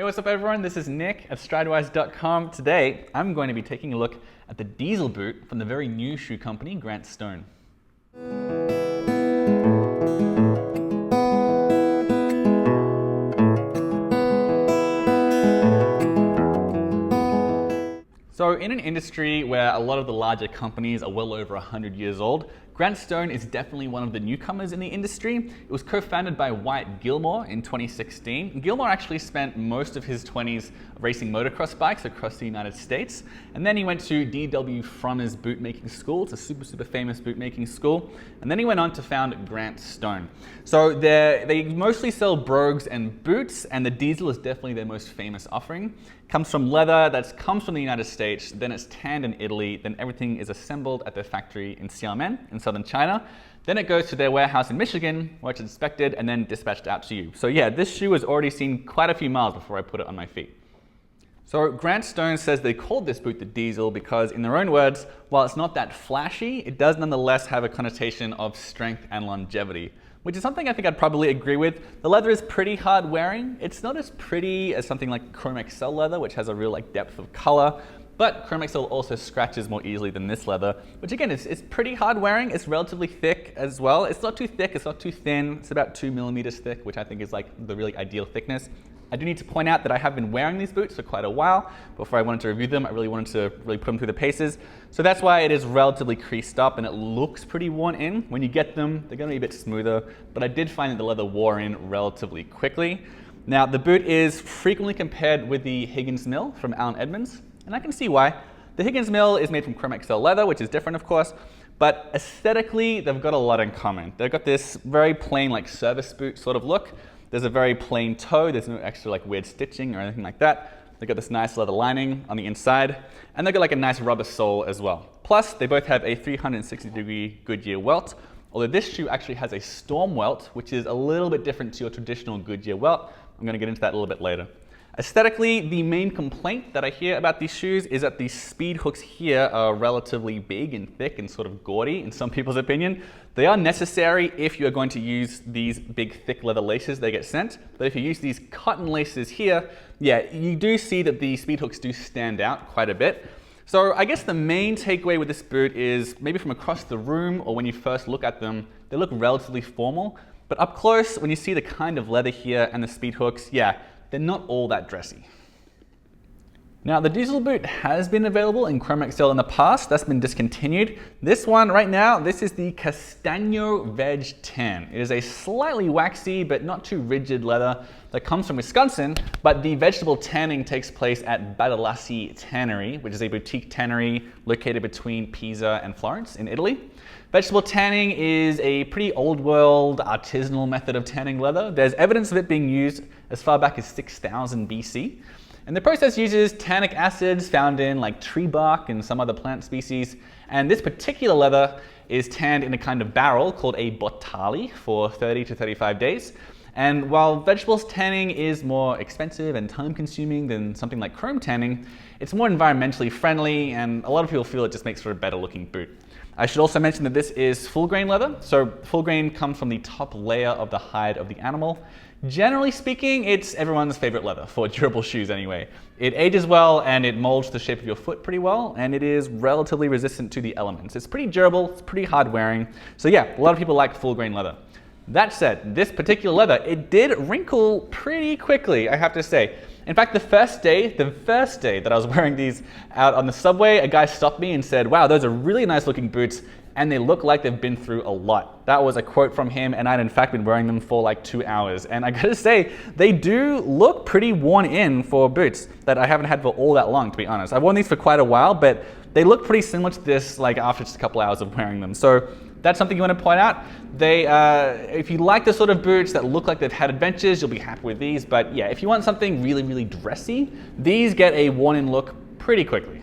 Hey, what's up everyone? This is Nick at Stridewise.com. Today, I'm going to be taking a look at the diesel boot from the very new shoe company, Grant Stone. So in an industry where a lot of the larger companies are well over 100 years old, Grant Stone is definitely one of the newcomers in the industry. It was co-founded by Wyatt Gilmore in 2016. Gilmore actually spent most of his 20s racing motocross bikes across the United States. And then he went to D.W. Frommer's bootmaking school. It's a super famous bootmaking school. And then he went on to found Grant Stone. So they mostly sell brogues and boots, and the diesel is definitely their most famous offering. It comes from leather that comes from the United States, then it's tanned in Italy, then everything is assembled at their factory in Xiamen in southern China. Then it goes to their warehouse in Michigan, where it's inspected and then dispatched out to you. So yeah, this shoe has already seen quite a few miles before I put it on my feet. So Grant Stone says they called this boot the diesel because, in their own words, while it's not that flashy, it does nonetheless have a connotation of strength and longevity, which is something I think I'd probably agree with. The leather is pretty hard wearing. It's not as pretty as something like Chromexcel leather, which has a real depth of color, but Chromexcel also scratches more easily than this leather, which again is pretty hard wearing. It's relatively thick as well. It's not too thick, it's not too thin. It's about 2 millimeters thick, which I think is the really ideal thickness. I do need to point out that I have been wearing these boots for quite a while. Before I wanted to review them, I really wanted to put them through the paces. So that's why it is relatively creased up and it looks pretty worn in. When you get them, they're gonna be a bit smoother, but I did find that the leather wore in relatively quickly. Now, the boot is frequently compared with the Higgins Mill from Allen Edmonds, and I can see why. The Higgins Mill is made from Chromexcel leather, which is different, of course, but aesthetically, they've got a lot in common. They've got this very plain, service boot sort of look. There's a very plain toe. There's no extra weird stitching or anything like that. They've got this nice leather lining on the inside, and they've got a nice rubber sole as well. Plus, they both have a 360-degree Goodyear welt, although this shoe actually has a storm welt, which is a little bit different to your traditional Goodyear welt. I'm going to get into that a little bit later. Aesthetically, the main complaint that I hear about these shoes is that the speed hooks here are relatively big and thick and sort of gaudy in some people's opinion. They are necessary if you're going to use these big thick leather laces they get sent, but if you use these cotton laces here, yeah, you do see that the speed hooks do stand out quite a bit. So I guess the main takeaway with this boot is maybe from across the room or when you first look at them, they look relatively formal, but up close when you see the kind of leather here and the speed hooks, yeah, they're not all that dressy. Now, the diesel boot has been available in Chromexcel in the past. That's been discontinued. This one right now, this is the Castagno Veg Tan. It is a slightly waxy but not too rigid leather that comes from Wisconsin, but the vegetable tanning takes place at Badalassi Tannery, which is a boutique tannery located between Pisa and Florence in Italy. Vegetable tanning is a pretty old world artisanal method of tanning leather. There's evidence of it being used as far back as 6000 BC. And the process uses tannic acids found in tree bark and some other plant species. And this particular leather is tanned in a kind of barrel called a bottali for 30 to 35 days. And while vegetables tanning is more expensive and time consuming than something like chrome tanning, it's more environmentally friendly and a lot of people feel it just makes for a better looking boot. I should also mention that this is full grain leather. So full grain comes from the top layer of the hide of the animal. Generally speaking, it's everyone's favorite leather for durable shoes anyway. It ages well and it molds the shape of your foot pretty well, and it is relatively resistant to the elements. It's pretty durable, it's pretty hard wearing. So yeah, a lot of people like full grain leather. That said, this particular leather, it did wrinkle pretty quickly, I have to say. In fact, the first day that I was wearing these out on the subway, a guy stopped me and said, "Wow, those are really nice looking boots, and they look like they've been through a lot." That was a quote from him, and I'd in fact been wearing them for 2 hours. And I gotta say, they do look pretty worn in for boots that I haven't had for all that long, to be honest. I've worn these for quite a while, but they look pretty similar to this after just a couple hours of wearing them. So that's something you want to point out. If you like the sort of boots that look like they've had adventures, you'll be happy with these. But yeah, if you want something really dressy, these get a worn-in look pretty quickly.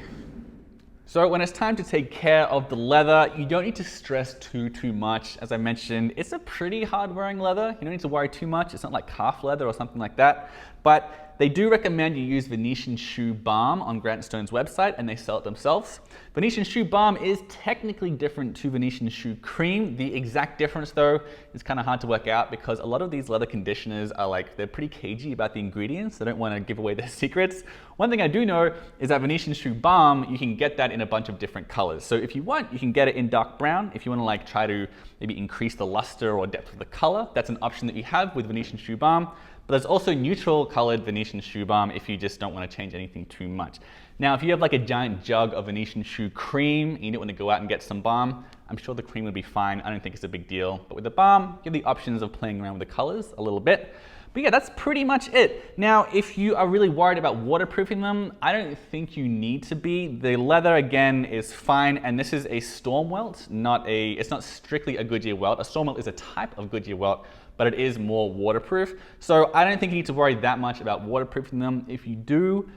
So when it's time to take care of the leather, you don't need to stress too much. As I mentioned, it's a pretty hard wearing leather. You don't need to worry too much. It's not like calf leather or something like that. but they do recommend you use Venetian shoe balm on Grant Stone's website, and they sell it themselves. Venetian shoe balm is technically different to Venetian shoe cream. The exact difference though is kind of hard to work out because a lot of these leather conditioners are like, they're pretty cagey about the ingredients. They don't want to give away their secrets. One thing I do know is that Venetian shoe balm, you can get that in a bunch of different colors. So if you want, you can get it in dark brown. If you want to like try to maybe increase the luster or depth of the color, that's an option that you have with Venetian shoe balm. But there's also neutral colored Venetian shoe balm if you just don't want to change anything too much. Now, if you have like a giant jug of Venetian shoe cream and you don't want to go out and get some balm, I'm sure the cream would be fine. I don't think it's a big deal. But with the balm, you have the options of playing around with the colors a little bit. But yeah, that's pretty much it. Now, if you are really worried about waterproofing them, I don't think you need to be. The leather, again, is fine. And this is a storm welt, it's not strictly a Goodyear welt. A storm welt is a type of Goodyear welt, but it is more waterproof. So I don't think you need to worry that much about waterproofing them. If you do,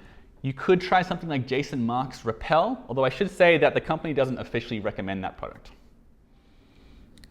you could try something like Jason Mark's Repel, although I should say that the company doesn't officially recommend that product.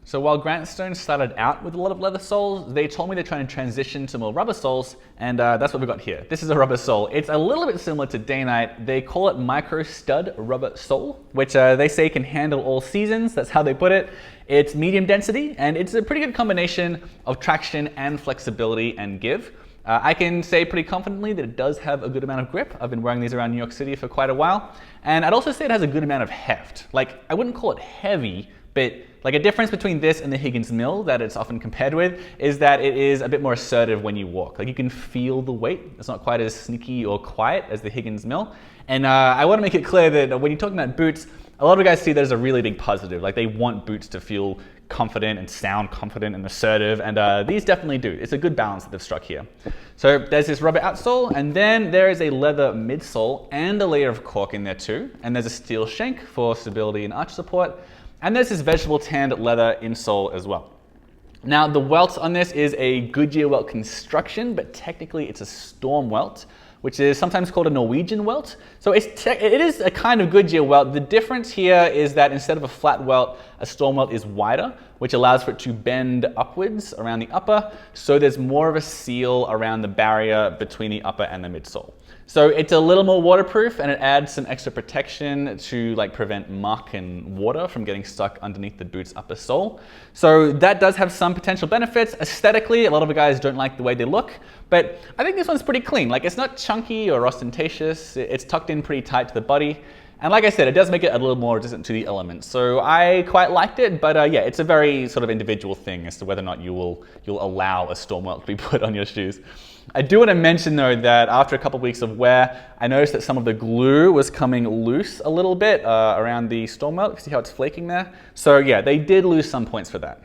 So while Grant Stone started out with a lot of leather soles, they told me they're trying to transition to more rubber soles, and that's what we've got here. This is a rubber sole. It's a little bit similar to Day-Night. They call it micro stud rubber sole, which they say can handle all seasons. That's how they put it. It's medium density, and it's a pretty good combination of traction and flexibility and give. I can say pretty confidently that it does have a good amount of grip. I've been wearing these around New York City for quite a while. And I'd also say it has a good amount of heft. Like, I wouldn't call it heavy, but like a difference between this and the Higgins Mill that it's often compared with is that it is a bit more assertive when you walk. Like, you can feel the weight. It's not quite as sneaky or quiet as the Higgins Mill. And I want to make it clear that when you're talking about boots, a lot of guys see that as a really big positive. Like, they want boots to feel confident and sound confident and assertive, and these definitely do. It's a good balance that they've struck here. So there's this rubber outsole, and then there is a leather midsole and a layer of cork in there too, and there's a steel shank for stability and arch support, and there's this vegetable tanned leather insole as well. Now, the welt on this is a Goodyear welt construction, but technically it's a storm welt, which is sometimes called a Norwegian welt. So it is a kind of Goodyear welt. The difference here is that instead of a flat welt, a storm welt is wider, which allows for it to bend upwards around the upper, so there's more of a seal around the barrier between the upper and the midsole. So it's a little more waterproof, and it adds some extra protection to like prevent muck and water from getting stuck underneath the boot's upper sole. So that does have some potential benefits. Aesthetically, a lot of the guys don't like the way they look, but I think this one's pretty clean. Like, it's not chunky or ostentatious. It's tucked in pretty tight to the body. And like I said, it does make it a little more resistant to the elements. So I quite liked it, but yeah, it's a very sort of individual thing as to whether or not you'll allow a storm welt to be put on your shoes. I do want to mention though that after a couple of weeks of wear, I noticed that some of the glue was coming loose a little bit around the storm welt. You can see how it's flaking there. So yeah, they did lose some points for that.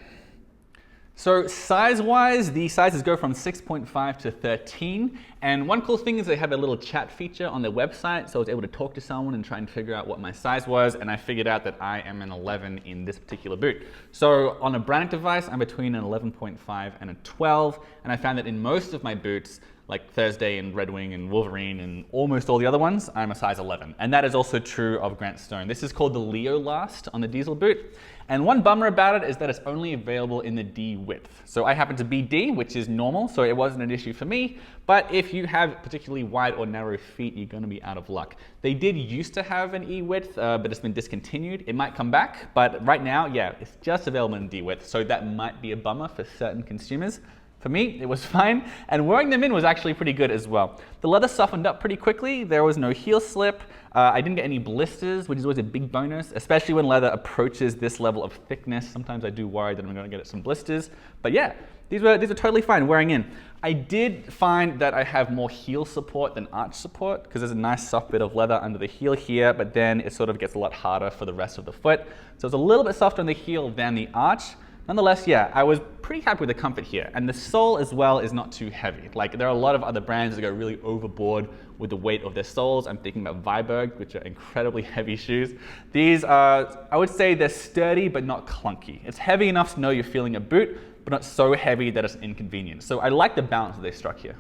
So size-wise, the sizes go from 6.5 to 13. And one cool thing is they have a little chat feature on their website. So I was able to talk to someone and try and figure out what my size was. And I figured out that I am an 11 in this particular boot. So on a branded device, I'm between an 11.5 and a 12. And I found that in most of my boots, like Thursday and Red Wing and Wolverine and almost all the other ones, I'm a size 11. And that is also true of Grant Stone. This is called the Leo Last on the diesel boot. And one bummer about it is that it's only available in the D width. So I happen to be D, which is normal, so it wasn't an issue for me. But if you have particularly wide or narrow feet, you're gonna be out of luck. They did used to have an E width, but it's been discontinued. It might come back, but right now, yeah, it's just available in D width. So that might be a bummer for certain consumers. For me, it was fine, and wearing them in was actually pretty good as well. The leather softened up pretty quickly. There was no heel slip. I didn't get any blisters, which is always a big bonus, especially when leather approaches this level of thickness. Sometimes I do worry that I'm going to get some blisters, but yeah, these were totally fine wearing in. I did find that I have more heel support than arch support because there's a nice soft bit of leather under the heel here, but then it sort of gets a lot harder for the rest of the foot. So it's a little bit softer on the heel than the arch. Nonetheless, yeah, I was pretty happy with the comfort here. And the sole as well is not too heavy. Like, there are a lot of other brands that go really overboard with the weight of their soles. I'm thinking about Viberg, which are incredibly heavy shoes. These are, I would say they're sturdy, but not clunky. It's heavy enough to know you're feeling a boot, but not so heavy that it's inconvenient. So I like the balance that they struck here.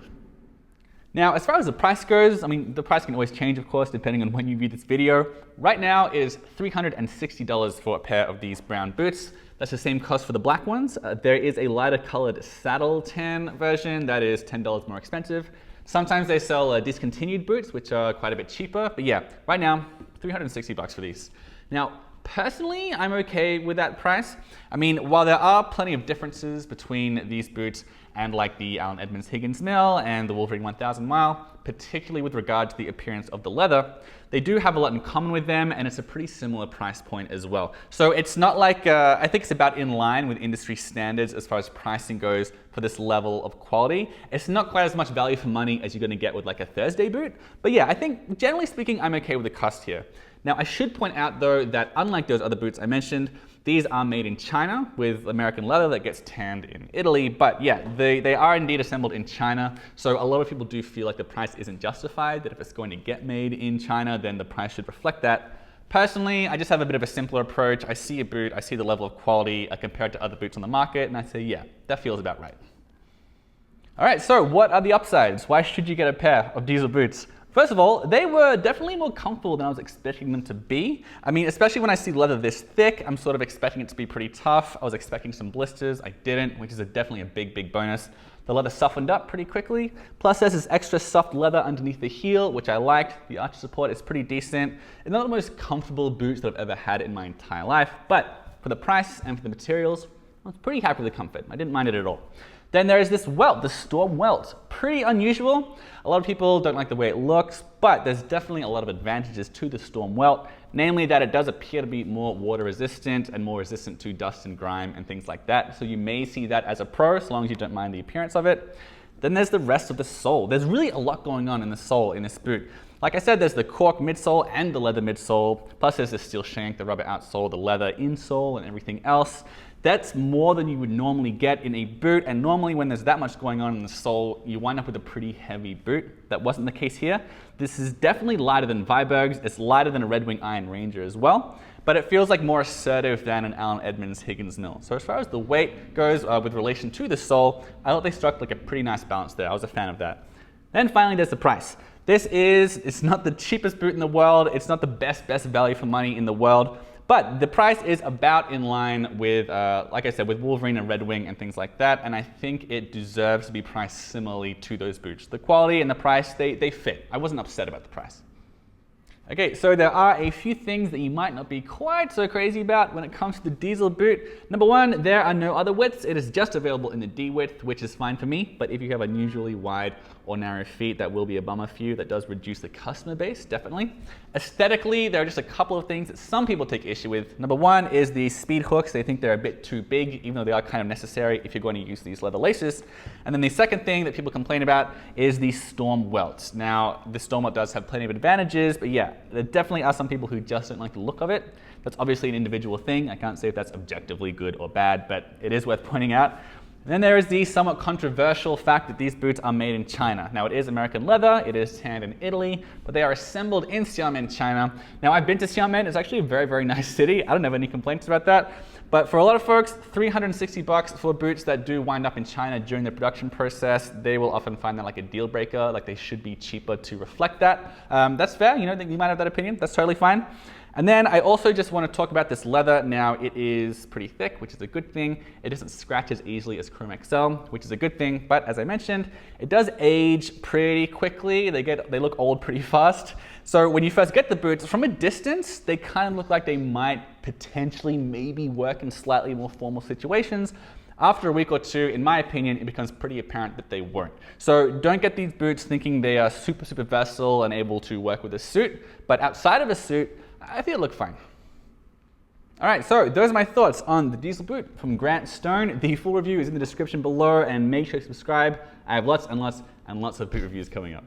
Now, as far as the price goes, I mean, the price can always change, of course, depending on when you view this video. Right now is $360 for a pair of these brown boots. That's the same cost for the black ones. There is a lighter colored saddle tan version that is $10 more expensive. Sometimes they sell discontinued boots, which are quite a bit cheaper. But yeah, right now, 360 bucks for these. Now, personally, I'm okay with that price. I mean, while there are plenty of differences between these boots and like the Allen Edmonds Higgins Mill and the Wolverine 1000 Mile, particularly with regard to the appearance of the leather, they do have a lot in common with them, and it's a pretty similar price point as well. So it's not like, I think it's about in line with industry standards as far as pricing goes for this level of quality. It's not quite as much value for money as you're gonna get with like a Thursday boot, but yeah, I think generally speaking, I'm okay with the cost here. Now, I should point out though that unlike those other boots I mentioned, these are made in China with American leather that gets tanned in Italy. But yeah, they are indeed assembled in China. So a lot of people do feel like the price isn't justified, that if it's going to get made in China, then the price should reflect that. Personally, I just have a bit of a simpler approach. I see a boot, I see the level of quality compared to other boots on the market, and I say, yeah, that feels about right. All right, so what are the upsides? Why should you get a pair of diesel boots? First of all, they were definitely more comfortable than I was expecting them to be. I mean, especially when I see leather this thick, I'm sort of expecting it to be pretty tough. I was expecting some blisters, I didn't, which is definitely a big bonus. The leather softened up pretty quickly. Plus there's this extra soft leather underneath the heel, which I liked. The arch support is pretty decent. It's not the most comfortable boots that I've ever had in my entire life, but for the price and for the materials, I was pretty happy with the comfort. I didn't mind it at all. Then there is this welt, the Storm welt. Pretty unusual. A lot of people don't like the way it looks, but there's definitely a lot of advantages to the Storm welt, namely that it does appear to be more water resistant and more resistant to dust and grime and things like that. So you may see that as a pro, as long as you don't mind the appearance of it. Then there's the rest of the sole. There's really a lot going on in the sole in this boot. Like I said, there's the cork midsole and the leather midsole, plus there's the steel shank, the rubber outsole, the leather insole, and everything else. That's more than you would normally get in a boot, and normally when there's that much going on in the sole, you wind up with a pretty heavy boot. That wasn't the case here. This is definitely lighter than Viberg's. It's lighter than a Red Wing Iron Ranger as well, but it feels like more assertive than an Allen Edmonds Higgins Mill. So as far as the weight goes with relation to the sole, I thought they struck like a pretty nice balance there. I was a fan of that. Then finally there's the price. It's not the cheapest boot in the world. It's not the best value for money in the world. But the price is about in line with, like I said, with Wolverine and Red Wing and things like that, and I think it deserves to be priced similarly to those boots. The quality and the price, they fit. I wasn't upset about the price. Okay, so there are a few things that you might not be quite so crazy about when it comes to the diesel boot. Number one, there are no other widths. It is just available in the D width, which is fine for me, but if you have unusually wide or narrow feet, that will be a bummer for you. That does reduce the customer base, definitely. Aesthetically, there are just a couple of things that some people take issue with. Number one is the speed hooks. They think they're a bit too big, even though they are kind of necessary if you're going to use these leather laces. And then the second thing that people complain about is the Storm welt. Now, the Storm welt does have plenty of advantages, but yeah, there definitely are some people who just don't like the look of it. That's obviously an individual thing. I can't say if that's objectively good or bad, but it is worth pointing out. And then there is the somewhat controversial fact that these boots are made in China. Now, it is American leather, it is tanned in Italy, but they are assembled in Xiamen, China. Now, I've been to Xiamen. It's actually a very nice city. I don't have any complaints about that. But for a lot of folks, 360 bucks for boots that do wind up in China during the production process, they will often find that like a deal breaker, like they should be cheaper to reflect that. That's fair, you know, you might have that opinion, that's totally fine. And then I also just want to talk about this leather. Now, it is pretty thick, which is a good thing. It doesn't scratch as easily as Chromexcel, which is a good thing. But as I mentioned, it does age pretty quickly. They look old pretty fast. So when you first get the boots, from a distance, they kind of look like they might potentially maybe work in slightly more formal situations. After a week or two, in my opinion, it becomes pretty apparent that they won't. So don't get these boots thinking they are super versatile and able to work with a suit. But outside of a suit, I think it looked fine. All right, so those are my thoughts on the diesel boot from Grant Stone. The full review is in the description below, and make sure to subscribe. I have lots and lots of boot reviews coming up.